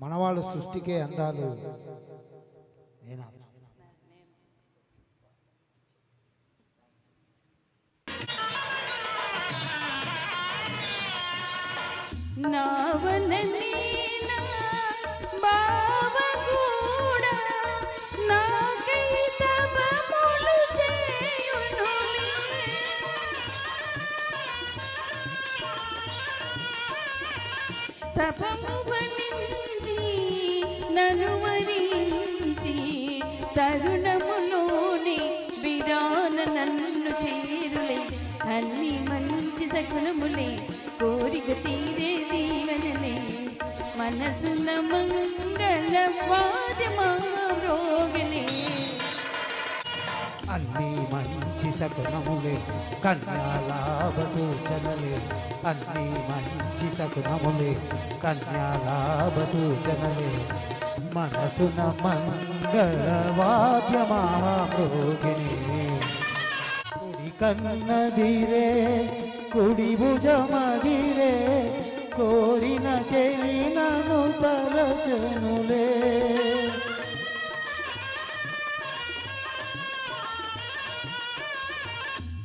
మనవాళ్ళు సృష్టికే అందాలు. నేనా నావనీనా బావగూడా నాకై తపములు చేయునులే తపము ఫలించి నన్ను వరించి తరుణములోని విరాన నన్ను చేరులే అన్ని మంచి సగుణములే కోరిక తీరే దీవెనలే మనసున మంగళ వాద్యమారోగలే అన్ని మంచి సగుణములే కన్యాలాభ సూచనలే అన్ని మంచి సగుణములే కన్యాలాభ సూచనలే మనసున మంగళ వాద్యమారోగిని కుడి కన్నదిరే కుడి భుజమదిరే కోరిన చెలినను తలచనులే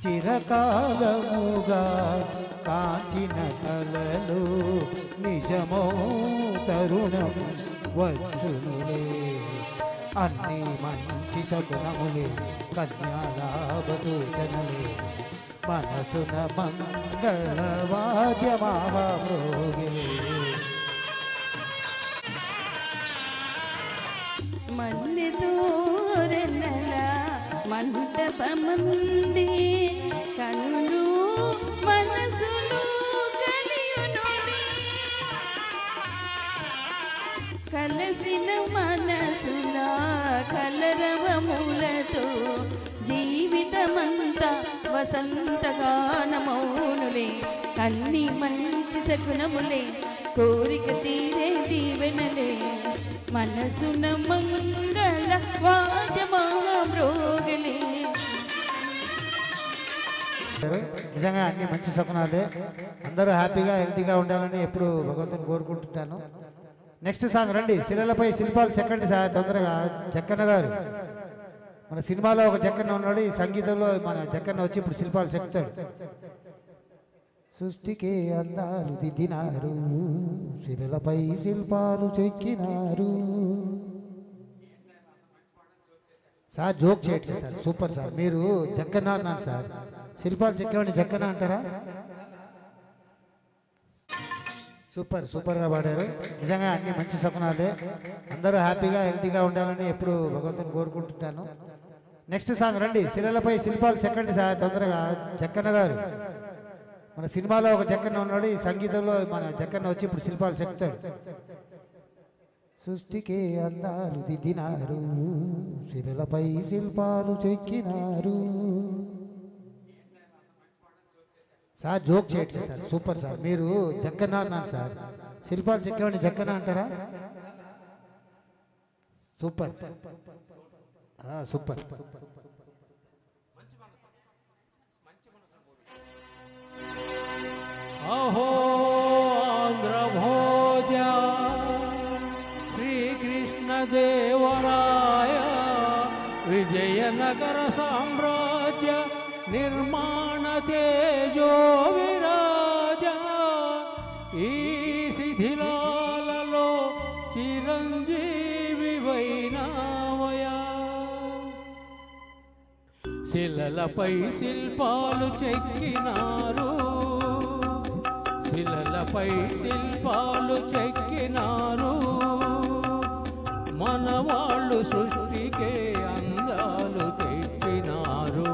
చిరకాలముగా కాంచిన కలలు నిజమో తరుణం వచ్చునులే అన్ని మంచి సగుణములే కన్యాలాభ సూచనలే మనసున మంగళ వాద్యమారోగిలే మల్లెతోరణల మంటపమంది కన్నులు మనసులు కలియునులే కలసిన మనసుల కలరవములతో జీవితమంతా వసంతగానమౌనులే అన్ని మంచి సగుణములే కోరిక తీరే దీవెనలే మనసున మంగళ వాద్యమారోగలే నిజంగా అన్ని మంచి సగుణాలే. అందరూ హ్యాపీగా హెల్తీగా ఉండాలని ఎప్పుడు భగవంతుని కోరుకుంటుంటాను. నెక్స్ట్ సాంగ్ రండి. శిలలపై శిల్పాలు చెక్కండి సార్ తొందరగా. జక్కన్న గారు మన సినిమాలో ఒక జక్కన్న ఉన్నాడు, ఈ సంగీతంలో మన జక్కన్న వచ్చి ఇప్పుడు శిల్పాలు చెక్తాడు. సృష్టికే అందాలు దిద్దినారు శిలలపై శిల్పాలు చెక్కినారు. సార్ జోక్ చేయట్లేదు సార్, సూపర్ సార్. మీరు జక్కన్న అన్నాను సార్, శిల్పాలు చెక్కేవాడిని జక్కన్న అంటారా? సూపర్ సూపర్గా పాడారు. నిజంగా అన్ని మంచి సగుణాలే. అందరూ హ్యాపీగా హెల్తీగా ఉండాలని ఎప్పుడు భగవంతుని కోరుకుంటుంటాను. నెక్స్ట్ సాంగ్ రండి. శిలలపై శిల్పాలు చెక్కండి సార్ తొందరగా. జక్కన్న గారు మన సినిమాలో ఒక జక్కన్న ఉన్నాడు, ఈ సంగీతంలో మన జక్కన్న వచ్చి ఇప్పుడు శిల్పాలు చెక్తాడు. సృష్టికే అందాలు దిద్దినారు శిలలపై శిల్పాలు చెక్కినారు. సార్ జోక్ చేయట్లేదు సార్, సూపర్ సార్. మీరు జక్కన్న అన్నాను సార్, శిల్పాలు చెక్కేవాడిని జక్కన్న అంటారా? Super super. అహో ఆంధ్రభోజ శ్రీకృష్ణదేవరాయ విజయనగర సామ్రాజ్య నిర్మాణ తేజో విరాజ ఈ శిథిలాలలో చిరంజీవి వైనావయా శిలలపై శిల్పాలు చెక్కినారు శిలలపై శిల్పాలు చెక్కినారు మనవాళ్ళు సృష్టికే అందాలు తెచ్చినారు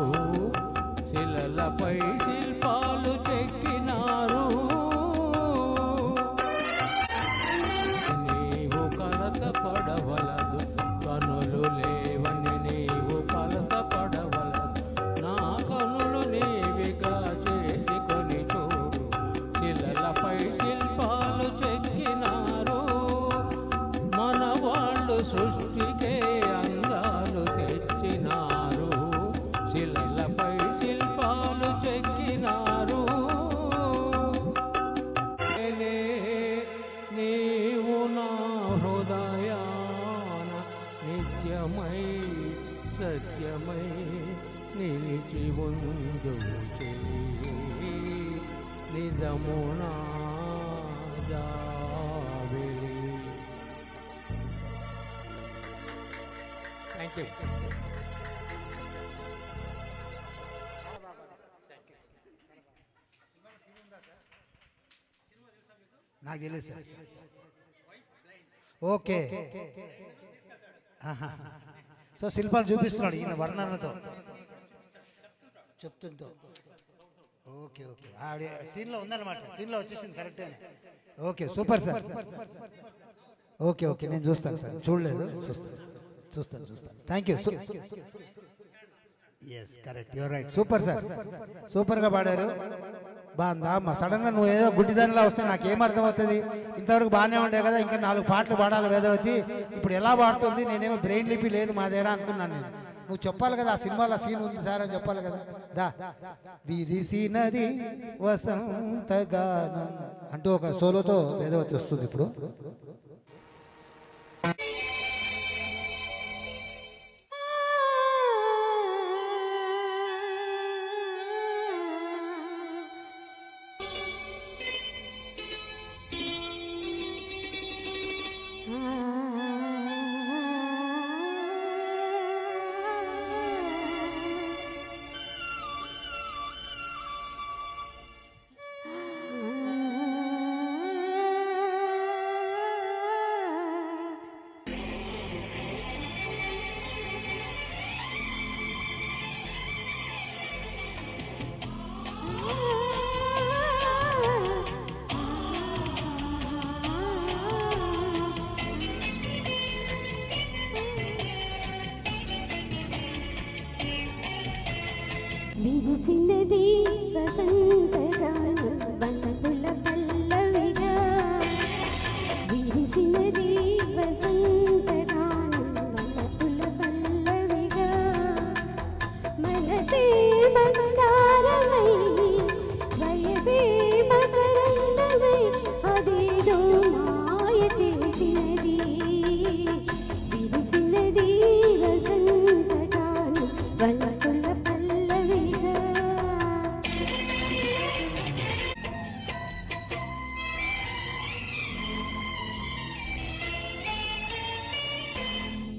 శిలలపై శిల్పాలు చెక్కినారు నీవు కలత పడవలదు కనులు లేవని నీవు కలత పడవలదు నా కనులు నీవిగా చేసుకొని చూడు శిలలపై శిల్పాలు చెక్కినారు మనవాళ్ళు సృష్టికే అందాలు తెచ్చినారు శిలలపై శిల్పాలు చెక్కినారు నీవు నా హృదయ సత్యమై నిలిచి ఉందువు చెలి నిజమునా జాబిలి. Thank you. నాకు తెలియదు సార్. ఓకే, సో శిల్పాలు చూపిస్తున్నాడు ఈయన వర్ణనతో చెప్తుంటూ. ఓకే ఓకే, ఆవిడ సీన్లో ఉందన్నమాట, సీన్లో వచ్చేసింది కరెక్ట్గానే. Okay super sir. Okay okay, నేను చూస్తాను సార్, చూడలేదు, చూస్తాను. Thank you. Yes correct, your right. Super sir, సూపర్గా పాడారు. బాగుందా అమ్మ? సడన్గా నువ్వు ఏదో గుడ్డిదానిలా వస్తే నాకేం అర్థమవుతుంది? ఇంతవరకు బాగానే ఉండే కదా, ఇంకా 4 పాటలు పాడాలి వేదవతి, ఇప్పుడు ఎలా పాడుతుంది? నేనేమో బ్రెయిన్ లిపి లేదు మా దగ్గర అనుకున్నాను నేను. నువ్వు చెప్పాలి కదా, ఆ సినిమాలో సీన్ ఉంది సార్ అని చెప్పాలి కదా. దా విరిసినది వసంతగానం అంటూ ఒక సోలోతో వేదవతి వస్తుంది ఇప్పుడు. విరిసినది వసంతగానం వనపుల పల్లవిగా, విరిసినది వసంతగానం వనపుల పల్లవిగా, మనసే మందారమై వయసే మకరందమై అదేదో మాయ చేసినది, విరిసినది వసంతగానం వనపుల పల్లవిగా.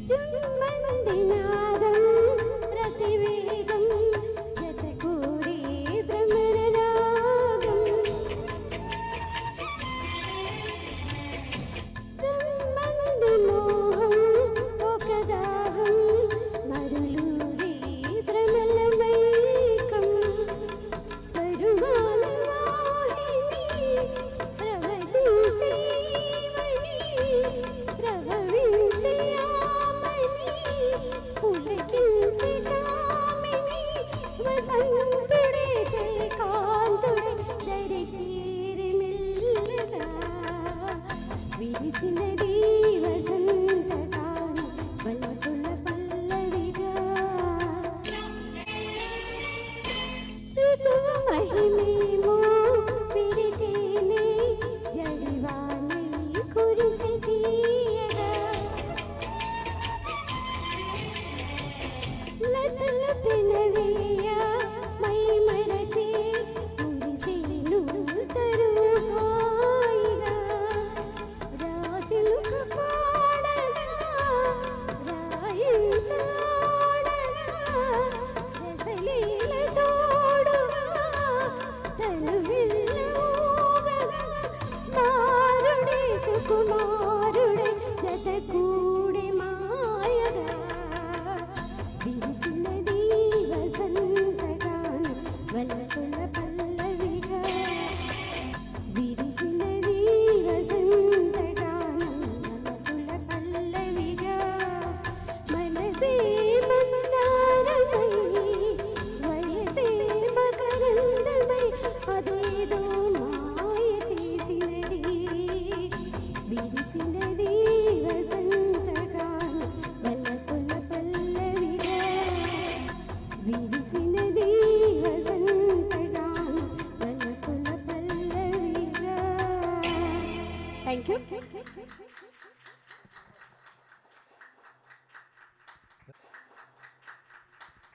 చుమ్మందినాదం రతివేగం జతకూడే భ్రమరరాగం, చుమ్మంది మోహం ఒక దాహం మరులూరే భ్రమలమైకం, పరుమాల వాహిని ప్రవహించేమని ప్రవహించే యామని పులకించే కామిని వసంతుడే కాంతుడే దరి చేరి మెల్లగా, విరిసినది వసంతగానం వలపుల పల్లవిగా. ఋతువ మహిమేమో విరితేనే జడివానై కురిసె తీయగా, లతల పెనవేయ మై మరచి మురిసేను తరుహాయిగా, రాసిలుక పాడగా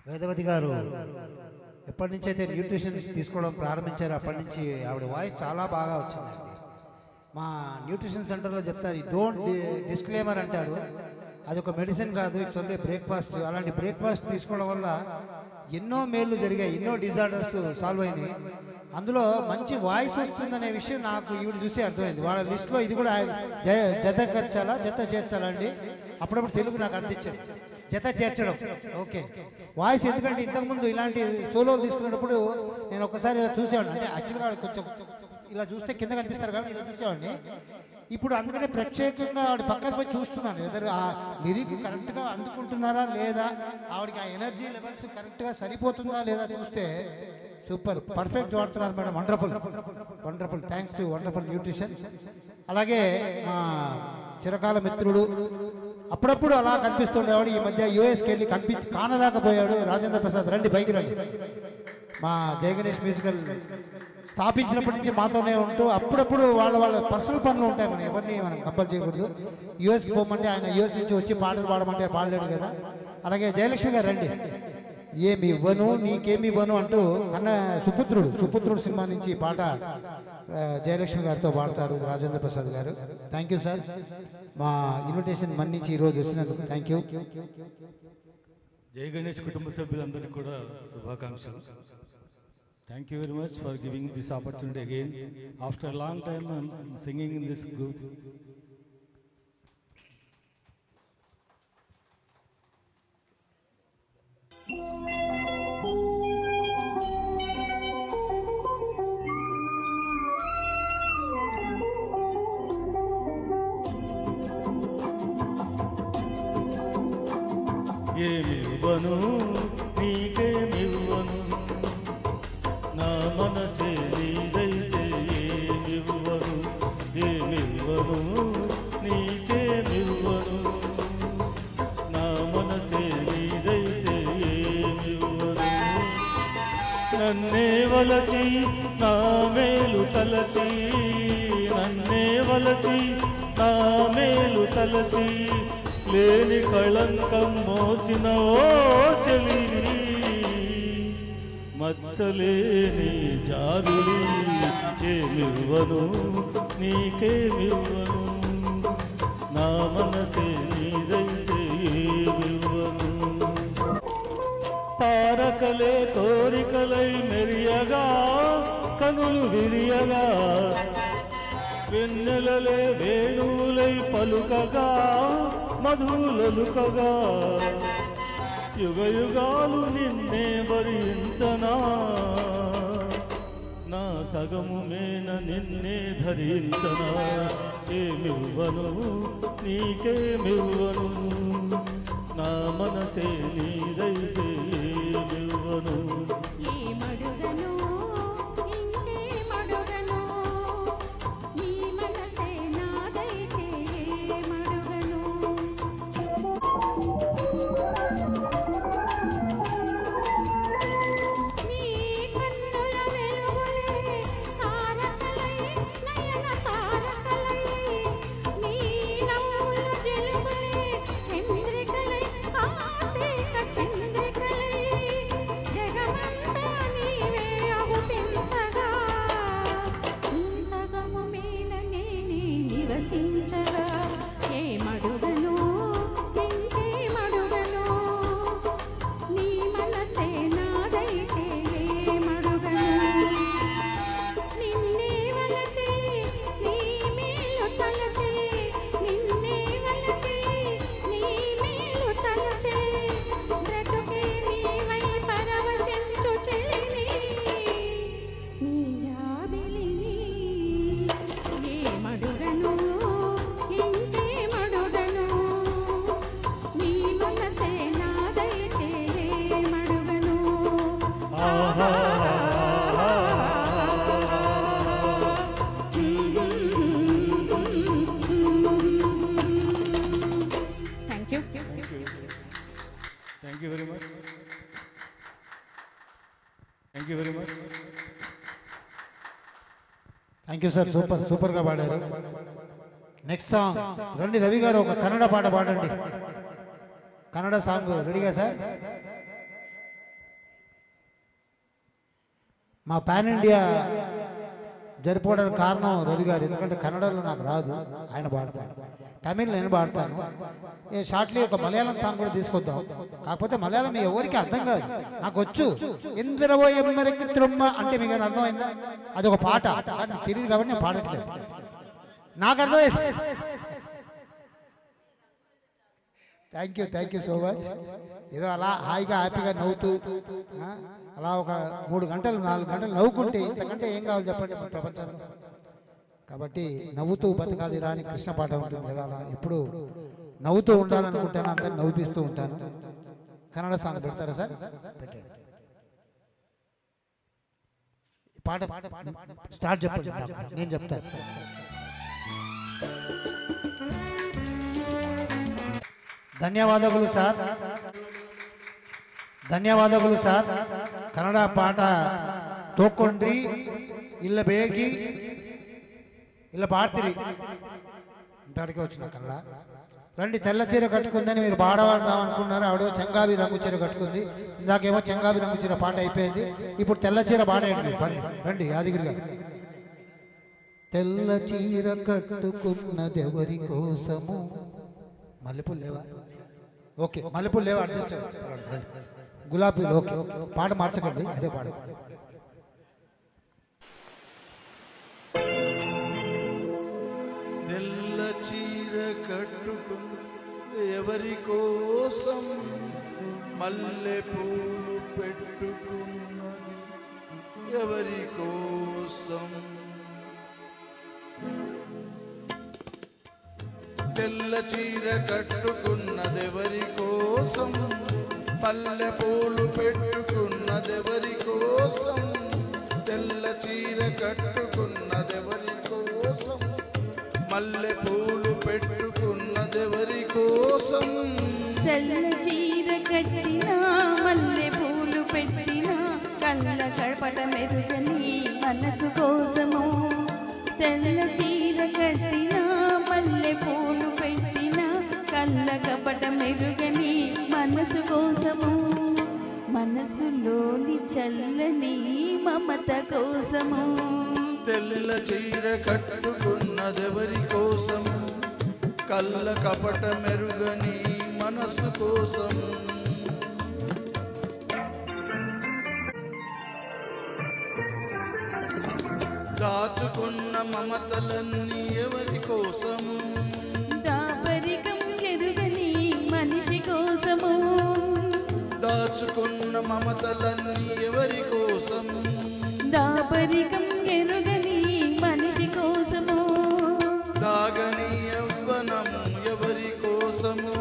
వేదవతి గారు ఎప్పటి నుంచి అయితే న్యూట్రిషన్ తీసుకోవడం ప్రారంభించారో అప్పటి నుంచి ఆవిడ వాయిస్ చాలా బాగా వచ్చిందండి. మా న్యూట్రిషన్ సెంటర్లో చెప్తారు, డోంట్ డిస్క్లైమర్ అంటారు. అది ఒక మెడిసిన్ కాదు, ఇట్స్ ఓన్లీ బ్రేక్ఫాస్ట్. అలాంటి బ్రేక్ఫాస్ట్ తీసుకోవడం వల్ల ఎన్నో మేళ్ళు జరిగాయి, ఎన్నో డిజార్డర్స్ సాల్వ్ అయినాయి. అందులో మంచి వాయిస్ వస్తుందనే విషయం నాకు ఈవిడ చూసి అర్థమైంది. వాళ్ళ లిస్ట్లో ఇది కూడా జత చేర్చాలండి. అప్పుడప్పుడు తెలుగు నాకు అందించాడు, జత చేర్చడం. ఓకే, వాయిస్ ఎందుకంటే ఇంతకుముందు ఇలాంటి సోలోలు తీసుకునేటప్పుడు నేను ఒకసారి ఇలా చూసేవాడిని. అంటే యాక్చువల్గా కొంచెం ఇలా చూస్తే కింద కనిపిస్తారు కాబట్టి ఇలా చూసేవాడిని. ఇప్పుడు అందుకనే ప్రత్యేకంగా ఆవిడ పక్కన పోయి చూస్తున్నాను, ఎదురు ఆ లిరిక్ కరెక్ట్గా అందుకుంటున్నారా లేదా, ఆవిడకి ఆ ఎనర్జీ లెవెల్స్ కరెక్ట్గా సరిపోతుందా లేదా చూస్తే సూపర్ పర్ఫెక్ట్ వాడుతున్నారు madam. Wonderful wonderful, thanks to wonderful nutrition. అలాగే మా చిరకాల మిత్రుడు అప్పుడప్పుడు అలా కనిపిస్తుండేవాడు, ఈ మధ్య యూఎస్కి వెళ్ళి కానలేకపోయాడు, రాజేంద్ర ప్రసాద్. రండి పైకి రండి. మా జయ గణేష్ మ్యూజికల్ స్థాపించినప్పటి నుంచి మాతోనే ఉంటూ అప్పుడప్పుడు వాళ్ళ పర్సనల్ పనులు ఉంటాయి, మనం ఎవరిని మనం కంపల్ చేయకూడదు. యూఎస్కి పోమంటే ఆయన యూఎస్ నుంచి వచ్చి పాటలు పాడమంటే పాడలేడు కదా. అలాగే జయలక్ష్మి గారు రండి. ఏమి ఇవ్వను నీకేమి ఇవ్వను అంటూ సుపుత్రుడు సినిమా నుంచి పాట జయలక్ష్మి గారితో పాడతారు రాజేంద్ర ప్రసాద్ గారు. థ్యాంక్ యూ సార్, మా ఇన్విటేషన్ మన్నించి ఈరోజు వచ్చినందుకు థ్యాంక్ యూ. జై గణేష్ కుటుంబ సభ్యులందరికీ కూడా శుభాకాంక్షలు. Thank you very much for giving this opportunity again. After a long time, I'm singing in this group. ఏమివ్వను నీకేమివ్వను, నా మనసే నీదైతే ఏమివ్వను. ఏమివ్వను నీకేమివ్వను, నా మనసే నీదైతే ఏమివ్వను. నన్నే వలచి నా మేలు తలచి, నన్నే వలచి నా మేలు తలచి, లేని కళంకం మోసిన ఓ చెలి, మచ్చలేని జాబిలి. ఏమివ్వను నీకేమివ్వను, నా మనసే నీదైతే ఏమివ్వను. తారకలే కోరికలై మెరియగా, కనులు విరియగా, వెన్నెలలే వేణువులై పలుకగా, మధులలుకగా, యుగయుగాలు నిన్నే భరించనా, నా సగము మేన నిన్నే ధరించనా. ఏమివ్వను నీకేమివ్వను, నా మనసే నీదైతే ఏమివ్వను. ఏమడుగను ఇంకేమడుగను, నీ మనసే నాదైతే ఏమడుగను. నీ కన్నుల వెలుగులే తారకలై, నయన తారకలై, నీ నవ్వుల జిలుగులే చంద్రికలై, కార్తీక చంద్రికలై, జగమంతా నీవే అగుపించగా, నీ సగము మీద నేనే నివసించగా. ఏమడుగను ఇంకేమడుగను, నీ మనసే నాదైతే ఏమడుగను. నిన్నే వలచి నీ మేలు తలచి, నిన్నే వలచి నీ మేలు తలచి, బ్రతుకే నీవై పరవశించు చెలిని, నీ జాబిలిని. ఏమడుగను ఇంకేమడుగను, నీ మనసే నాదైతే ఏమడుగను. Thank you. Thank you very much. Thank you very much. Thank you sir, సూపర్గా పాడారు. నెక్స్ట్ సాంగ్ రండి రవి గారు, ఒక కన్నడ పాట పాడండి. కన్నడ సాంగ్ రెడీగా సార్? మా పాన్ ఇండియా జరిపోవడానికి కారణం రవి గారు. ఎందుకంటే కన్నడలో నాకు రాదు, ఆయన పాడతాడు. తమిళ్ నేను పాడతాను. షార్ట్లీ ఒక మలయాళం సాంగ్ కూడా తీసుకొద్దాం. కాకపోతే మలయాళం ఎవరికి అర్థం కాదు, నాకు వచ్చు. ఎందరవో ఎమ్మరికి త్రొమ్మ అంటే మీకు అర్థమైందా? అది ఒక పాట, కానీ తెలియదు కాబట్టి నేను పాడట్లేదు. నాకు అర్థమైంది. Thank you so much. ఏదో అలా హాయిగా హ్యాపీగా నవ్వుతూ అలా ఒక 3 గంటలు 4 గంటలు నవ్వుకుంటే ఇంతకంటే ఏం కావాలి చెప్పండి మన ప్రపంచంలో. కాబట్టి నవ్వుతూ బతకాలి రాని కృష్ణ పాట ఉంటుంది కదా, అలా ఎప్పుడు నవ్వుతూ ఉండాలనుకుంటాను, అందరిని నవ్విస్తూ ఉంటాను. కన్నడ సాంగ్ పెడతారా సార్? పెట్టండి. పాట స్టార్ట్ చెప్పండి, నేను చెప్తాను. ధన్యవాదములు సార్, ధన్యవాదములు సార్. కన్నಡ పాట తోకొండ్రి ఇళ్ళ బేగి ఇలా పాడుతుంది ఇంతటికే వచ్చిన కన్నడ. రండి, తెల్ల చీర కట్టుకుందని మీరు పాడవాడదాం అనుకున్నారు. ఆవిడ చెంగావి రంగు చీర కట్టుకుంది. ఇందాకేమో చెంగావి రంగు చీర పాట అయిపోయింది, ఇప్పుడు తెల్ల చీర పాడేయండి. పని రండి యాదగిరి గారు. తెల్ల చీర కట్టుకున్నదెవరి కోసము. మల్లెపూలు లేవా? ఓకే, మల్లెపూలు లేవా? అడ్జస్ట్ గులాబీలు. ఓకే, పాట మార్చకండి, అదే పాట. తెల్ల చీర కట్టుకున్న ఎవరి కోసం, మల్లె పూలు పెట్టుకున్నది ఎవరి కోసం. తెల్ల చీర కట్టుకున్నదెవరి కోసం, మల్లె పూలు పెట్టుకున్నదెవరి కోసం. తెల్ల చీర కట్టుకున్నదెవరి కోసం, మల్లె పూలు పెట్టుకున్నదెవరి కోసం. తెల్ల చీర కట్టినా మల్లె పూలు పెట్టినా కళ్ళ కడపట మెరుగని మనసు కోసము. తెల్ల చీర కట్టినా మల్లె పూలు పెట్టినా కళ్ళ కపట మెరుగని మనసు కోసము. మనసులోని చల్లని మమత కోసము. తెల్ల చీర కట్టుకున్నదెవరి కోసం, కళ్ళ కపట మెరుగని మనసు కోసం. దాచుకున్న మమతలన్నీ ఎవరి కోసం, దాపరికం ఎరుగని మనిషి కోసము. దాచుకున్న మమతలన్నీ ఎవరి కోసం, దాపరికం ఎరుగని మనిషి కోసము. దాగని యవ్వనం ఎవరి కోసము,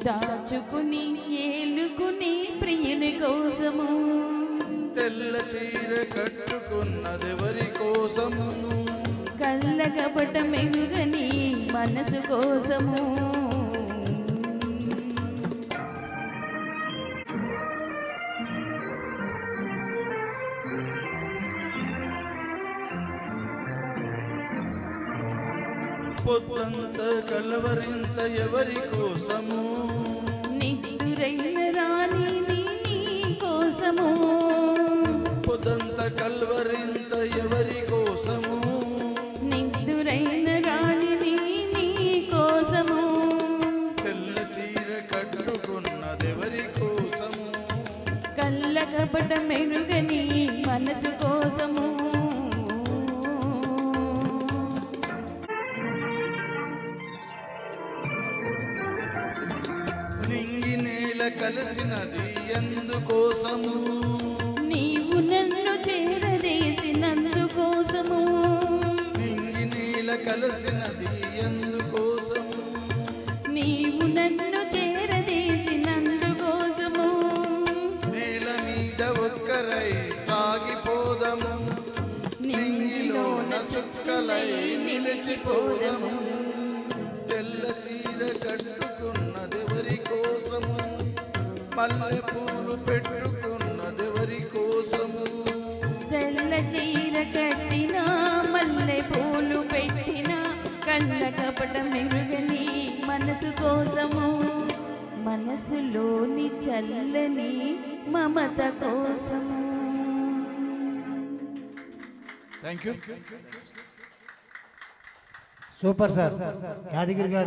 దాచుకుని ఏలుకుని ప్రియుని కోసము. తెల్ల చీర కట్టుకున్నదెవరి కోసము, కళ్ళ కపట మెరుగని మనసు కోసము. పొద్దంత కలవరింత ఎవరి కోసము, నిద్దురైన రాణి నీ కోసము. పొద్దంత కలవరింత ఎవరి కోసము, నిద్దురైన రాణి నీ కోసము. తెల్ల చీర కట్టుకున్నదెవరి కోసము, కళ్ళ కపట మెరుగని మనసు కోసము. నింగి నేల కలిసినది ఎందుకోసము, నీవు నన్ను చేరదేసినందుకోసము. నింగి నేల కలిసినది ఎందుకోసము, నీవు నన్ను చేరదేసినందుకోసము. నేల మీద ఒక్కరై సాగిపోదము, నింగిలోన చుక్కలై నిలిచిపోదము. తెల్ల చీర కట్టుకున్నదెవరి కోసము, మల్లె పూలు పెట్టుకున్నదెవరి కోసము. తెల్ల చీర కట్టినా మల్లె పూలు పెట్టినా కళ్ళ కపట మెరుగని మనసు కోసము. మనసులోని చల్లని మమత కోసము. Thank you. Super sir Yadagiri గారు.